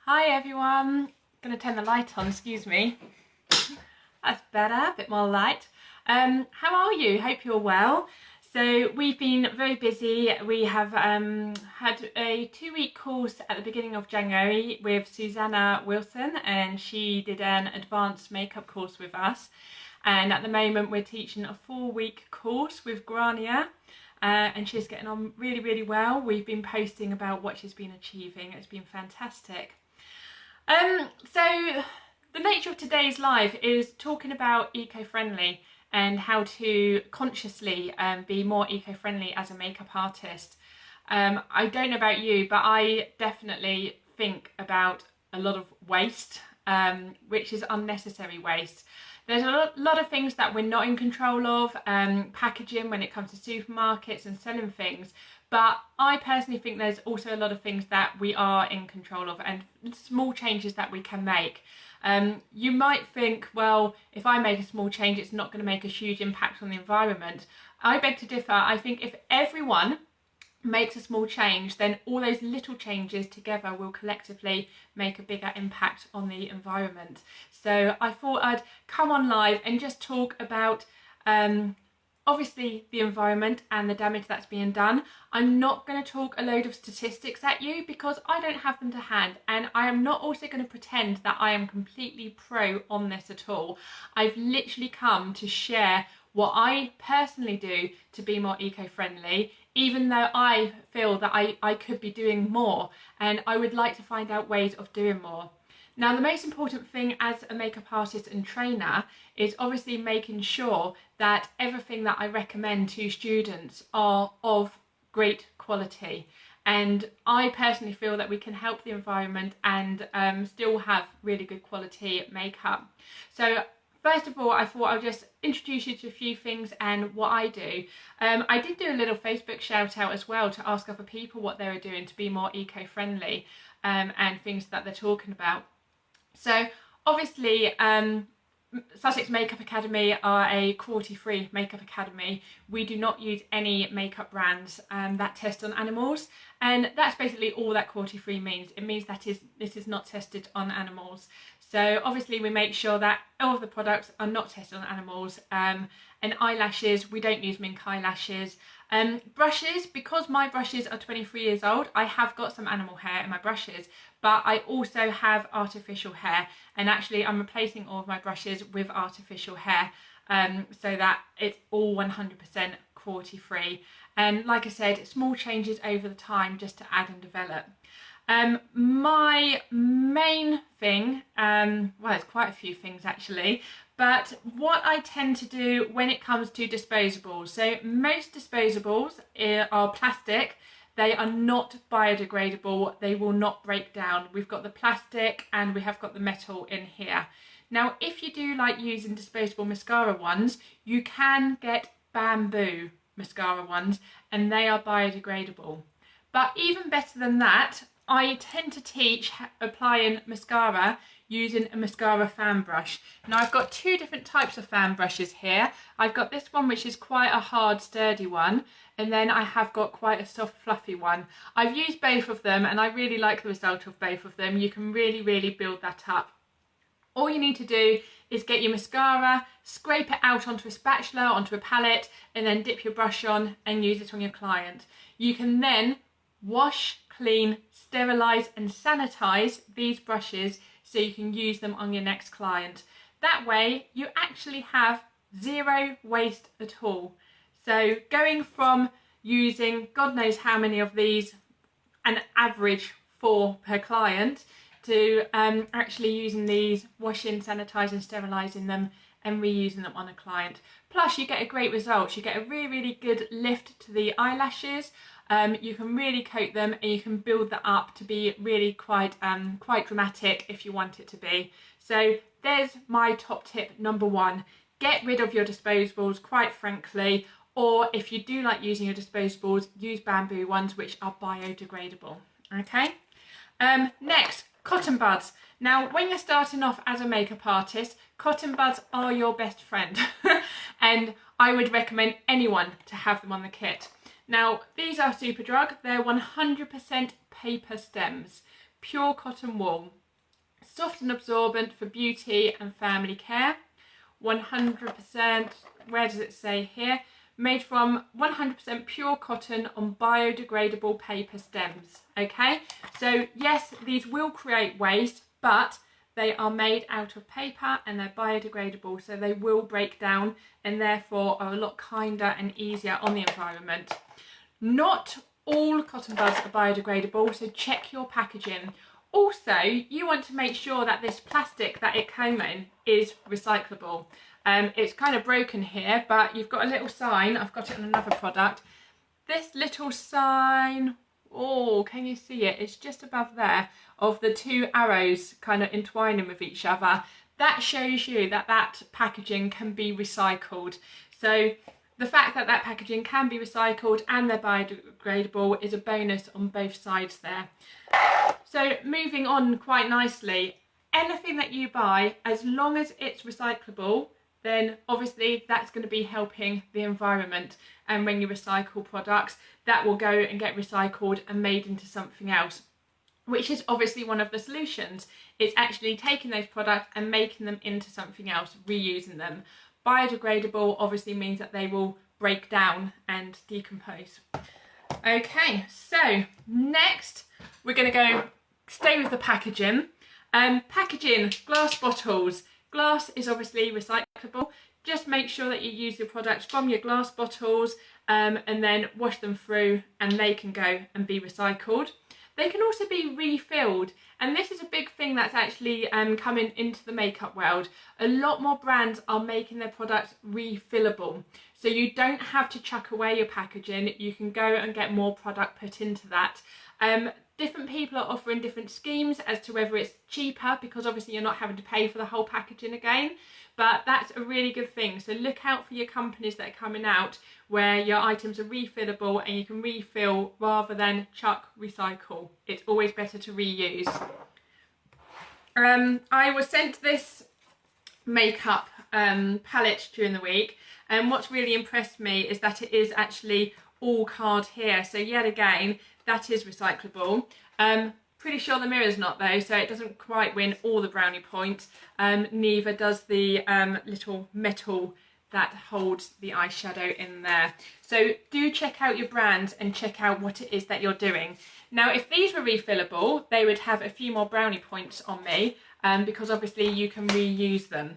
Hi everyone, gonna turn the light on, excuse me. That's better, a bit more light. How are you? Hope you're well. So we've been very busy. We have had a 2-week course at the beginning of January with Susanna Wilson, and she did an advanced makeup course with us. And at the moment we're teaching a 4-week course with Grania. And she's getting on really well. We've been posting about what she's been achieving. It's been fantastic. So the nature of today's live is talking about eco-friendly and how to consciously be more eco-friendly as a makeup artist. I don't know about you, but I definitely think about a lot of waste, which is unnecessary waste. There's a lot of things that we're not in control of, packaging when it comes to supermarkets and selling things, but I personally think there's also a lot of things that we are in control of and small changes that we can make. You might think, well, if I make a small change, it's not going to make a huge impact on the environment. I beg to differ. I think if everyone makes a small change, then all those little changes together will collectively make a bigger impact on the environment. So I thought I'd come on live and just talk about obviously the environment and the damage that's being done. I'm not going to talk a load of statistics at you because I don't have them to hand, and I am not also going to pretend that I am completely pro on this at all. I've literally come to share what I personally do to be more eco-friendly, even though I feel that I could be doing more, and I would like to find out ways of doing more. Now, the most important thing as a makeup artist and trainer is obviously making sure that everything that I recommend to students are of great quality. And I personally feel that we can help the environment and still have really good quality makeup. So first of all, I thought I'll just introduce you to a few things and what I do. I did do a little Facebook shout out as well to ask other people what they were doing to be more eco-friendly and things that they're talking about. So obviously Sussex Makeup Academy are a cruelty-free makeup academy. We do not use any makeup brands that test on animals, and that's basically all that cruelty-free means. It means that this is not tested on animals. So obviously we make sure that all of the products are not tested on animals. And eyelashes, we don't use mink eyelashes. Brushes, because my brushes are 23 years old, I have got some animal hair in my brushes, but I also have artificial hair, and actually I'm replacing all of my brushes with artificial hair so that it's all 100% cruelty free. And like I said, small changes over the time just to add and develop. My main thing, well, there's quite a few things actually, but what I tend to do when it comes to disposables, so most disposables are plastic. They are not biodegradable, they will not break down. We've got the plastic and we have got the metal in here. Now, if you do like using disposable mascara ones, you can get bamboo mascara ones and they are biodegradable. But even better than that, I tend to teach applying mascara using a mascara fan brush. Now, I've got two different types of fan brushes here. I've got this one which is quite a hard sturdy one, and then I have got quite a soft fluffy one. I've used both of them and I really like the result of both of them. You can really build that up. All you need to do is get your mascara, scrape it out onto a spatula, onto a palette, and then dip your brush on and use it on your client. You can then wash, clean, sterilise and sanitise these brushes so you can use them on your next client. That way you actually have zero waste at all. So going from using God knows how many of these, an average 4 per client, to actually using these, washing, sanitising, sterilising them and reusing them on a client. Plus you get a great result. You get a really good lift to the eyelashes. You can really coat them and you can build that up to be really quite dramatic if you want it to be. So there's my top tip number 1. Get rid of your disposables, quite frankly, or if you do like using your disposables, use bamboo ones which are biodegradable. Okay. Next, cotton buds. Now, when you're starting off as a makeup artist, cotton buds are your best friend and I would recommend anyone to have them on the kit. Now, these are Superdrug. They're 100% paper stems. pure cotton wool, soft and absorbent for beauty and family care. 100%, where does it say here? Made from 100% pure cotton on biodegradable paper stems. Okay, so yes, these will create waste, but they are made out of paper and they're biodegradable, so they will break down and therefore are a lot kinder and easier on the environment. Not all cotton buds are biodegradable, so check your packaging. Also, you want to make sure that this plastic that it came in is recyclable. It's kind of broken here, but you've got a little sign. I've got it on another product. This little sign, oh, can you see it? It's just above there, of the two arrows kind of entwining with each other. That shows you that that packaging can be recycled. So the fact that that packaging can be recycled and they're biodegradable is a bonus on both sides there. So moving on quite nicely, anything that you buy, as long as it's recyclable, then obviously that's going to be helping the environment. And when you recycle products, that will go and get recycled and made into something else, which is obviously one of the solutions. It's actually taking those products and making them into something else, reusing them. Biodegradable obviously means that they will break down and decompose. Okay, so next we're going to stay with the packaging. Packaging, glass bottles. Glass is obviously recyclable. Just make sure that you use your products from your glass bottles and then wash them through and they can go and be recycled. They can also be refilled, and this is a big thing that's actually coming into the makeup world. A lot more brands are making their products refillable, so you don't have to chuck away your packaging. You can go and get more product put into that. Different people are offering different schemes as to whether it's cheaper, because obviously you're not having to pay for the whole packaging again, but that's a really good thing. So look out for your companies that are coming out where your items are refillable and you can refill rather than chuck, recycle. It's always better to reuse. I was sent this makeup palette during the week, and what's really impressed me is that it is actually all card here. So yet again, that is recyclable. Pretty sure the mirror's not though, so it doesn't quite win all the brownie points. Neither does the little metal that holds the eyeshadow in there. So do check out your brands and check out what it is that you're doing. Now, if these were refillable, they would have a few more brownie points on me, because obviously you can reuse them.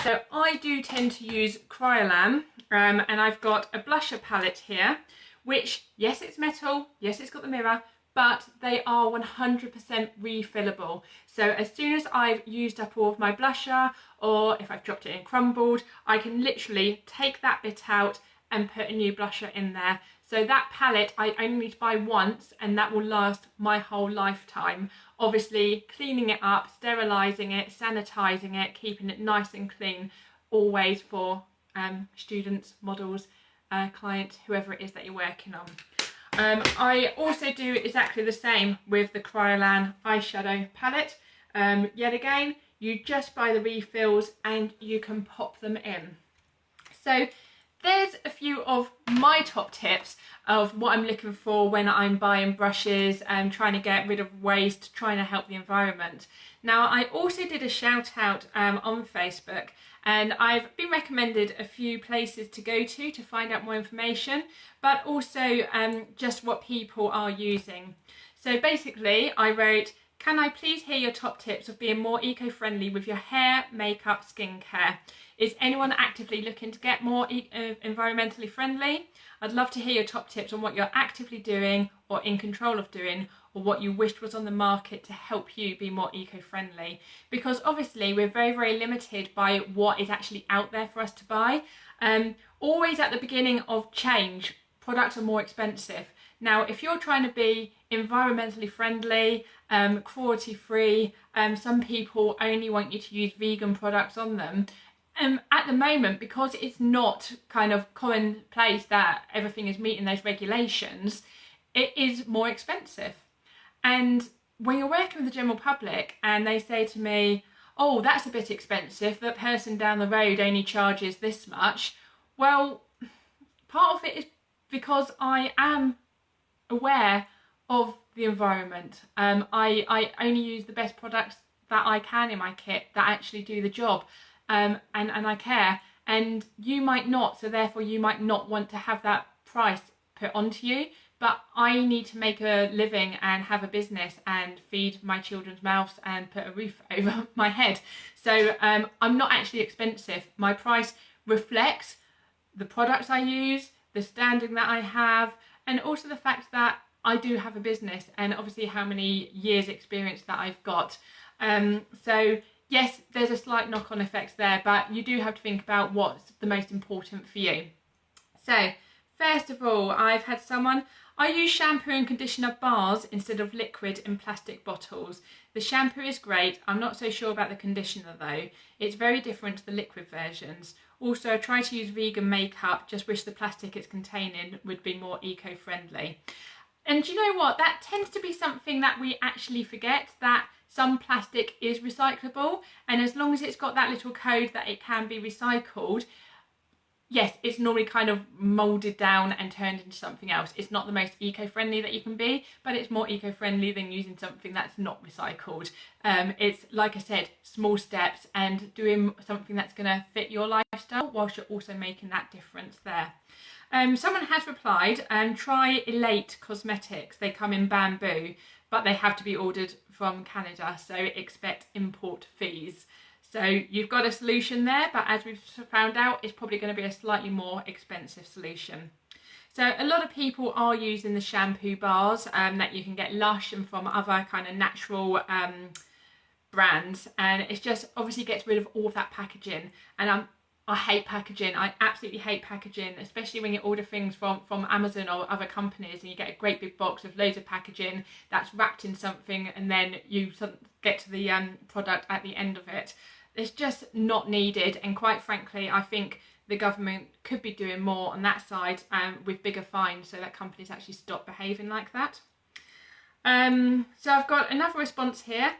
So I do tend to use Kryolan, and I've got a blusher palette here, which, yes, it's metal, yes, it's got the mirror, but they are 100% refillable. So as soon as I've used up all of my blusher, or if I've dropped it in crumbled, I can literally take that bit out and put a new blusher in there. So that palette I only need to buy once, and that will last my whole lifetime. Obviously cleaning it up, sterilising it, sanitising it, keeping it nice and clean, always for students, models, clients, whoever it is that you're working on. I also do exactly the same with the Kryolan eyeshadow palette. Yet again, you just buy the refills and you can pop them in. So there's a few of my top tips of what I'm looking for when I'm buying brushes and trying to get rid of waste, trying to help the environment. Now, I also did a shout out on Facebook, and I've been recommended a few places to go to find out more information, but also just what people are using. So basically I wrote, can I please hear your top tips of being more eco-friendly with your hair, makeup, skincare? Is anyone actively looking to get more environmentally friendly? I'd love to hear your top tips on what you're actively doing or in control of doing, or what you wished was on the market to help you be more eco-friendly. Because obviously we're very, very limited by what is actually out there for us to buy. Always at the beginning of change, products are more expensive. Now, if you're trying to be environmentally friendly, cruelty-free, some people only want you to use vegan products on them. At the moment, because it's not kind of commonplace that everything is meeting those regulations, it is more expensive. And when you're working with the general public and they say to me, oh, that's a bit expensive, that person down the road only charges this much, well, part of it is because I am aware of the environment. I only use the best products that I can in my kit that actually do the job, and I care. And you might not, so therefore you might not want to have that price put onto you. But I need to make a living and have a business and feed my children's mouths and put a roof over my head. So I'm not actually expensive. My price reflects the products I use, the standing that I have, and also the fact that I do have a business and obviously how many years experience that I've got. So yes, there's a slight knock-on effect there, but you do have to think about what's the most important for you. So first of all, I've had someone, I use shampoo and conditioner bars instead of liquid in plastic bottles. The shampoo is great. I'm not so sure about the conditioner though. It's very different to the liquid versions. Also, I try to use vegan makeup, just wish the plastic it's containing would be more eco-friendly. And you know what? That tends to be something that we actually forget, that some plastic is recyclable, and as long as it's got that little code that it can be recycled, yes, it's normally kind of moulded down and turned into something else. It's not the most eco-friendly that you can be, but it's more eco-friendly than using something that's not recycled. It's, like I said, small steps and doing something that's going to fit your lifestyle whilst you're also making that difference there. Someone has replied, try Elate Cosmetics. They come in bamboo, but they have to be ordered from Canada, so expect import fees. So you've got a solution there, but as we've found out, it's probably going to be a slightly more expensive solution. So a lot of people are using the shampoo bars that you can get Lush and from other kind of natural brands, and it just obviously gets rid of all of that packaging. And I hate packaging. I absolutely hate packaging, especially when you order things from Amazon or other companies and you get a great big box of loads of packaging that's wrapped in something, and then you get to the product at the end of it. It's just not needed, and quite frankly I think the government could be doing more on that side with bigger fines so that companies actually stop behaving like that. So I've got another response here.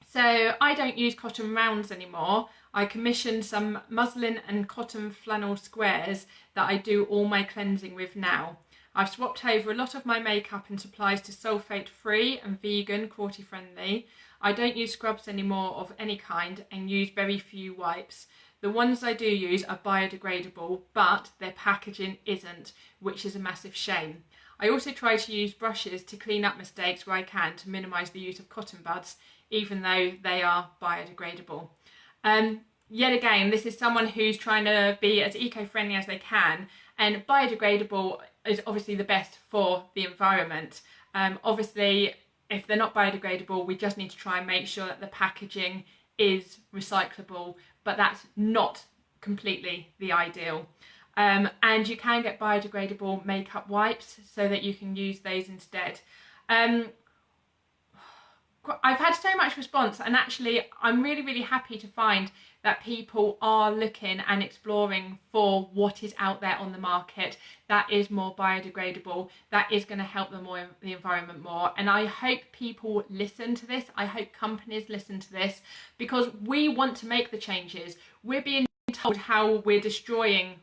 So I don't use cotton rounds anymore. I commissioned some muslin and cotton flannel squares that I do all my cleansing with now. I've swapped over a lot of my makeup and supplies to sulfate free and vegan, cruelty friendly. I don't use scrubs anymore of any kind and use very few wipes. The ones I do use are biodegradable, but their packaging isn't, which is a massive shame. I also try to use brushes to clean up mistakes where I can to minimise the use of cotton buds, even though they are biodegradable. Yet again, this is someone who's trying to be as eco-friendly as they can, and biodegradable is obviously the best for the environment. Obviously, if they're not biodegradable, we just need to try and make sure that the packaging is recyclable, but that's not completely the ideal. And you can get biodegradable makeup wipes so that you can use those instead. I've had so much response, and actually I'm really happy to find that people are looking and exploring for what is out there on the market that is more biodegradable, that is going to help the environment more. And I hope people listen to this. I hope companies listen to this, because we want to make the changes. We're being told how we're destroying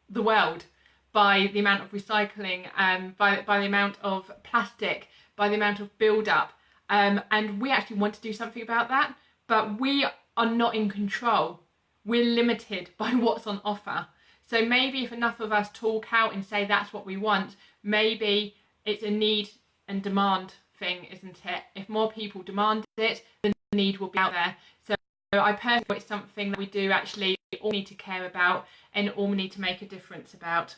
the world by the amount of recycling, by the amount of plastic, by the amount of build-up. And we actually want to do something about that, but we are not in control. We're limited by what's on offer. So maybe if enough of us talk out and say that's what we want, maybe it's a need and demand thing, isn't it? If more people demand it, the need will be out there. So I personally think it's something that we do actually all need to care about and all need to make a difference about.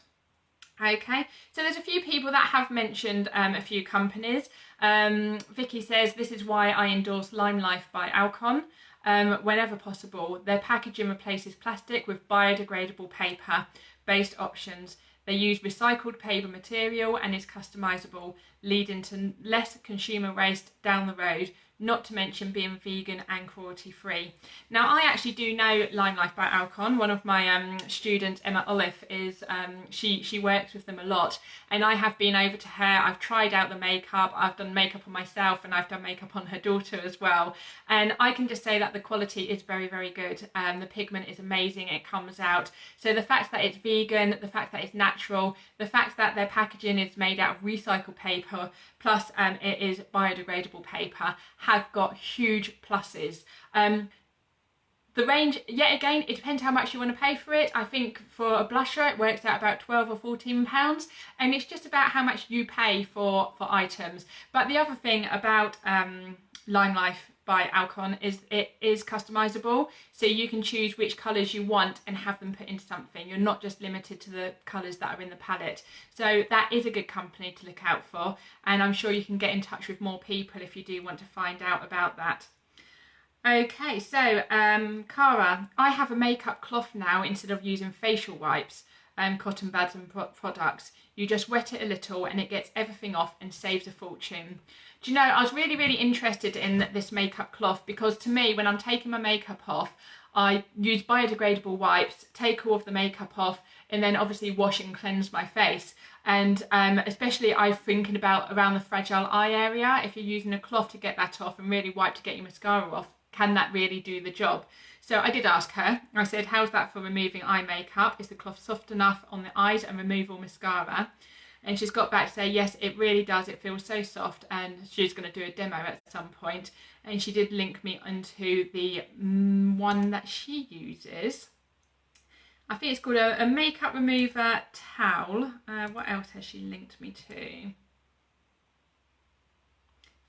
Okay, so there's a few people that have mentioned a few companies. Vicky says, this is why I endorse Lime Life by Alcon. Whenever possible, their packaging replaces plastic with biodegradable paper-based options. They use recycled paper material and is customisable, leading to less consumer waste down the road. not to mention being vegan and cruelty free. Now I actually do know Lime Life by Alcon. One of my students, Emma Olive, is she works with them a lot, and I have been over to her. I've tried out the makeup, I've done makeup on myself, and I've done makeup on her daughter as well, and I can just say that the quality is very, very good. The pigment is amazing, it comes out. So the fact that it's vegan, the fact that it's natural, the fact that their packaging is made out of recycled paper, plus it is biodegradable paper, have got huge pluses. The range, yet again, it depends how much you want to pay for it. I think for a blusher it works out about £12 or £14, and it's just about how much you pay for items. But the other thing about Lime Life by Alcon is it is customizable, so you can choose which colours you want and have them put into something. You're not just limited to the colours that are in the palette. So that is a good company to look out for, and I'm sure you can get in touch with more people if you do want to find out about that. Okay, so Cara, I have a makeup cloth now instead of using facial wipes, cotton buds and products. You just wet it a little and it gets everything off and saves a fortune. Do you know, I was really, really interested in this makeup cloth because to me, when I'm taking my makeup off, I use biodegradable wipes, take all of the makeup off, and then obviously wash and cleanse my face. And especially I'm thinking about around the fragile eye area, if you're using a cloth to get that off and really wipe to get your mascara off, can that really do the job? So I did ask her. I said, how's that for removing eye makeup? Is the cloth soft enough on the eyes and remove all mascara? And she's got back to say, yes, it really does. It feels so soft, and she's going to do a demo at some point. And she did link me onto the one that she uses. I think it's called a makeup remover towel. What else has she linked me to?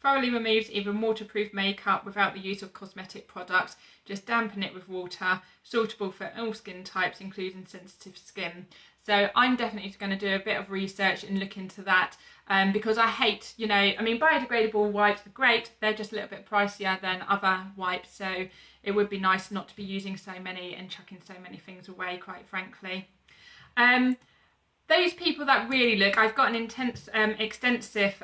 Thoroughly removes even waterproof makeup without the use of cosmetic products. Just dampen it with water. Suitable for all skin types, including sensitive skin. So I'm definitely going to do a bit of research and look into that, because I hate, you know, I mean, biodegradable wipes are great. They're just a little bit pricier than other wipes. So it would be nice not to be using so many and chucking so many things away, quite frankly. Those people that really look, I've got an extensive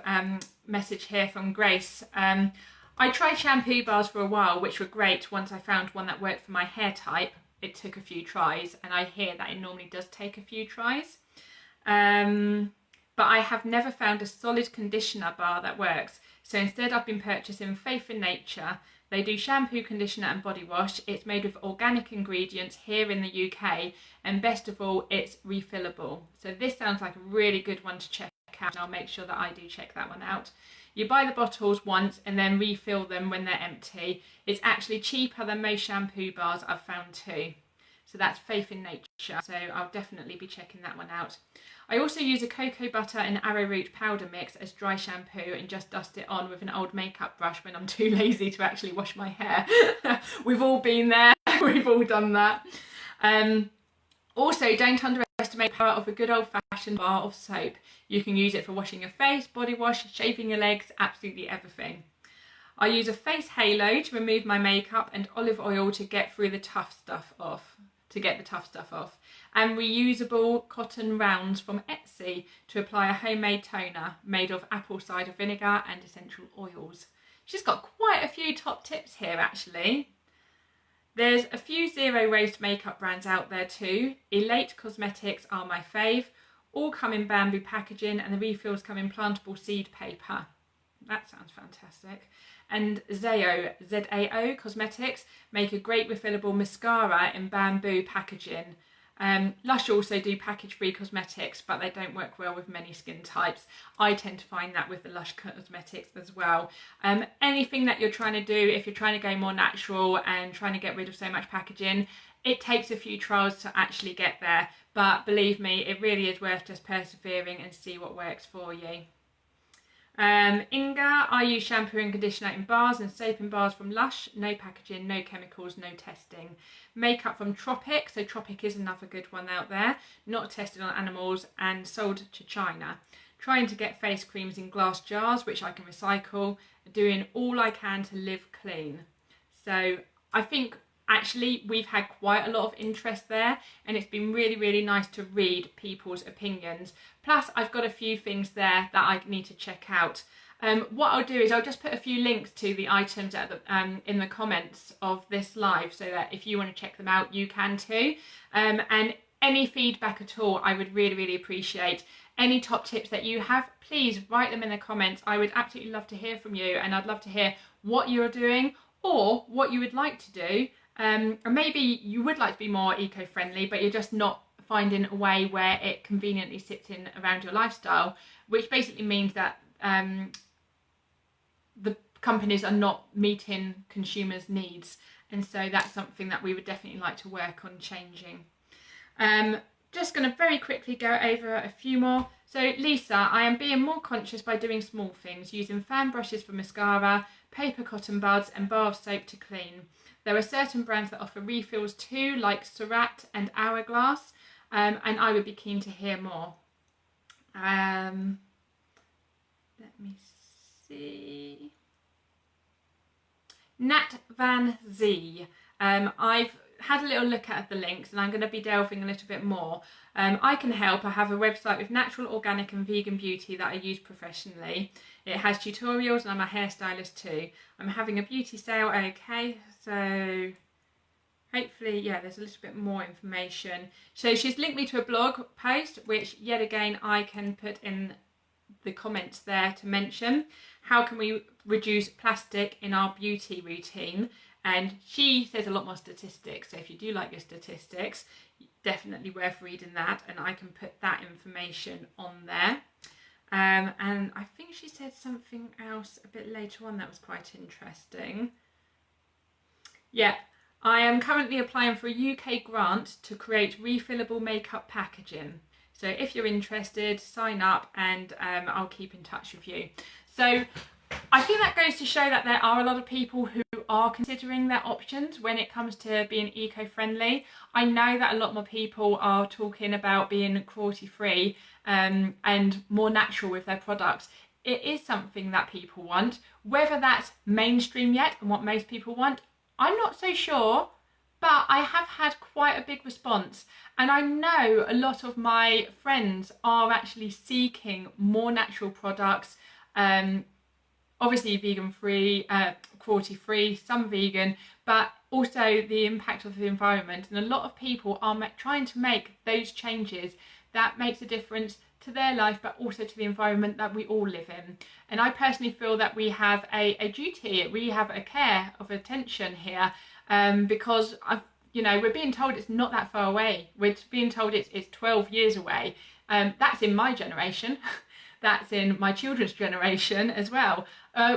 message here from Grace. I tried shampoo bars for a while, which were great once I found one that worked for my hair type. It took a few tries, and I hear that it normally does take a few tries. But I have never found a solid conditioner bar that works. So instead I've been purchasing Faith in Nature. They do shampoo, conditioner and body wash. It's made with organic ingredients here in the UK, and best of all, it's refillable. So this sounds like a really good one to check out, and I'll make sure that I do check that one out. You buy the bottles once and then refill them when they're empty. It's actually cheaper than most shampoo bars I've found too. So that's Faith in Nature, so I'll definitely be checking that one out. I also use a cocoa butter and arrowroot powder mix as dry shampoo and just dust it on with an old makeup brush when I'm too lazy to actually wash my hair. We've all been there, we've all done that. Also, don't underestimate the power of a good old-fashioned bar of soap. You can use it for washing your face, body wash, shaving your legs, absolutely everything. I use a face halo to remove my makeup and olive oil to get through the tough stuff off. And reusable cotton rounds from Etsy to apply a homemade toner made of apple cider vinegar and essential oils. She's got quite a few top tips here actually. There's a few zero waste makeup brands out there too. Elate Cosmetics are my fave. All come in bamboo packaging and the refills come in plantable seed paper. That sounds fantastic. And ZAO Cosmetics make a great refillable mascara in bamboo packaging. Lush also do package-free cosmetics, but they don't work well with many skin types. I tend to find that with the Lush cosmetics as well. Anything that you're trying to do, if you're trying to go more natural and trying to get rid of so much packaging, it takes a few trials to actually get there. But believe me, it really is worth just persevering and see what works for you. Inga, I use shampoo and conditioner in bars and soap in bars from Lush. No packaging, no chemicals, no testing. Makeup from Tropic, so Tropic is another good one out there. Not tested on animals and sold to China. Trying to get face creams in glass jars, which I can recycle. Doing all I can to live clean. So I think actually we've had quite a lot of interest there, and it's been really, really nice to read people's opinions. Plus I've got a few things there that I need to check out. What I'll do is I'll just put a few links to the items at the, in the comments of this live, so that if you want to check them out, you can too. And any feedback at all, I would really, really appreciate. Any top tips that you have, please write them in the comments. I would absolutely love to hear from you, and I'd love to hear what you're doing or what you would like to do. And maybe you would like to be more eco-friendly, but you're just not finding a way where it conveniently sits in around your lifestyle, which basically means that the companies are not meeting consumers' needs. And so that's something that we would definitely like to work on changing. Just going to very quickly go over a few more. So Lisa, I am being more conscious by doing small things, using fan brushes for mascara, paper cotton buds and bar of soap to clean. There are certain brands that offer refills too, like Surratt and Hourglass, and I would be keen to hear more. Let me see. Nat Van Z. I've had a little look at the links and I'm going to be delving a little bit more. I can help. I have a website with natural, organic and vegan beauty that I use professionally. It has tutorials and I'm a hairstylist too. I'm having a beauty sale, okay, so hopefully, yeah, there's a little bit more information. So she's linked me to a blog post, which yet again I can put in the comments there to mention. How can we reduce plastic in our beauty routine? And she says a lot more statistics, so if you do like your statistics, definitely worth reading that, and I can put that information on there. And I think she said something else a bit later on that was quite interesting. Yeah, I am currently applying for a UK grant to create refillable makeup packaging. So if you're interested, sign up and I'll keep in touch with you. So I think that goes to show that there are a lot of people who are considering their options when it comes to being eco-friendly. I know that a lot more people are talking about being cruelty-free and more natural with their products. It is something that people want. Whether that's mainstream yet and what most people want, I'm not so sure, but I have had quite a big response. And I know a lot of my friends are actually seeking more natural products, obviously vegan free, cruelty free, some vegan, but also the impact of the environment. And a lot of people are trying to make those changes that makes a difference to their life, but also to the environment that we all live in. And I personally feel that we have a duty, we have a care of attention here, because we're being told it's not that far away. We're being told it's 12 years away. That's in my generation. That's in my children's generation as well.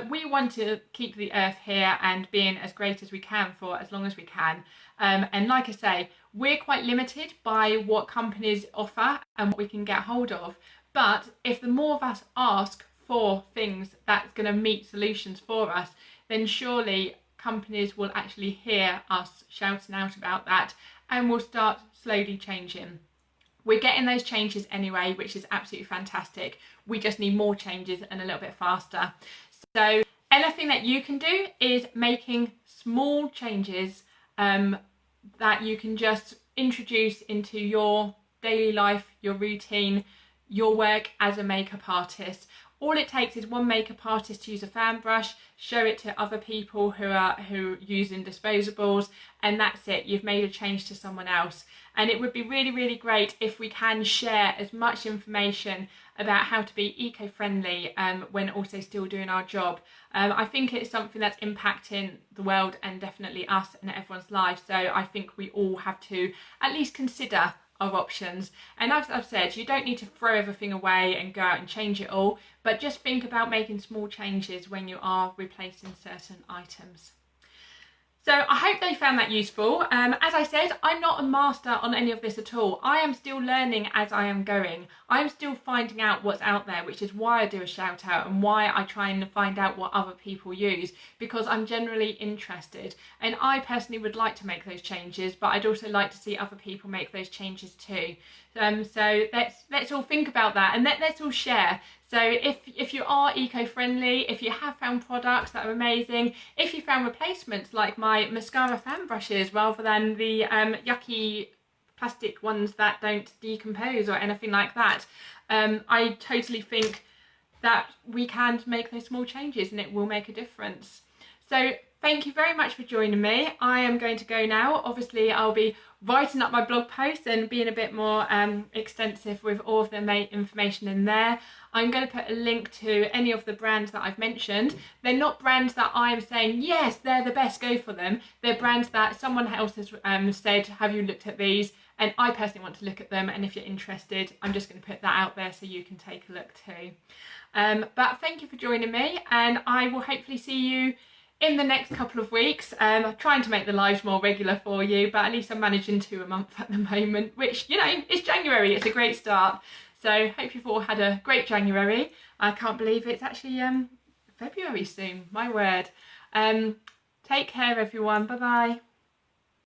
We want to keep the earth here and being as great as we can for as long as we can. And like I say, we're quite limited by what companies offer and what we can get hold of. But if the more of us ask for things that's going to meet solutions for us, then surely companies will actually hear us shouting out about that and will start slowly changing. We're getting those changes anyway, which is absolutely fantastic. We just need more changes and a little bit faster. So anything that you can do is making small changes that you can just introduce into your daily life, your routine, your work as a makeup artist. All it takes is one makeup artist to use a fan brush, show it to other people who are using disposables, and that's it. You've made a change to someone else. And it would be really, really great if we can share as much information about how to be eco-friendly when also still doing our job. I think it's something that's impacting the world and definitely us and everyone's life. So I think we all have to at least consider our options. And as I've said, you don't need to throw everything away and go out and change it all, but just think about making small changes when you are replacing certain items. So I hope they found that useful. As I said, I'm not a master on any of this at all. I am still learning as I am going. I'm still finding out what's out there, which is why I do a shout out and why I try and find out what other people use, because I'm generally interested. And I personally would like to make those changes, but I'd also like to see other people make those changes too. So let's all think about that and let's all share. So if you are eco-friendly, if you have found products that are amazing, if you found replacements like my mascara fan brushes rather than the yucky plastic ones that don't decompose or anything like that, I totally think that we can make those small changes and it will make a difference. So thank you very much for joining me. I am going to go now. Obviously I'll be writing up my blog post and being a bit more extensive with all of the main information in there. I'm going to put a link to any of the brands that I've mentioned. They're not brands that I'm saying, yes, they're the best, go for them. They're brands that someone else has said, have you looked at these? And I personally want to look at them. And if you're interested, I'm just going to put that out there so you can take a look too. But thank you for joining me, and I will hopefully see you in the next couple of weeks. I'm trying to make the lives more regular for you, but at least I'm managing 2 a month at the moment, which, you know, it's January, it's a great start. So hope you've all had a great January. I can't believe it's actually February soon, my word. Take care everyone, bye bye.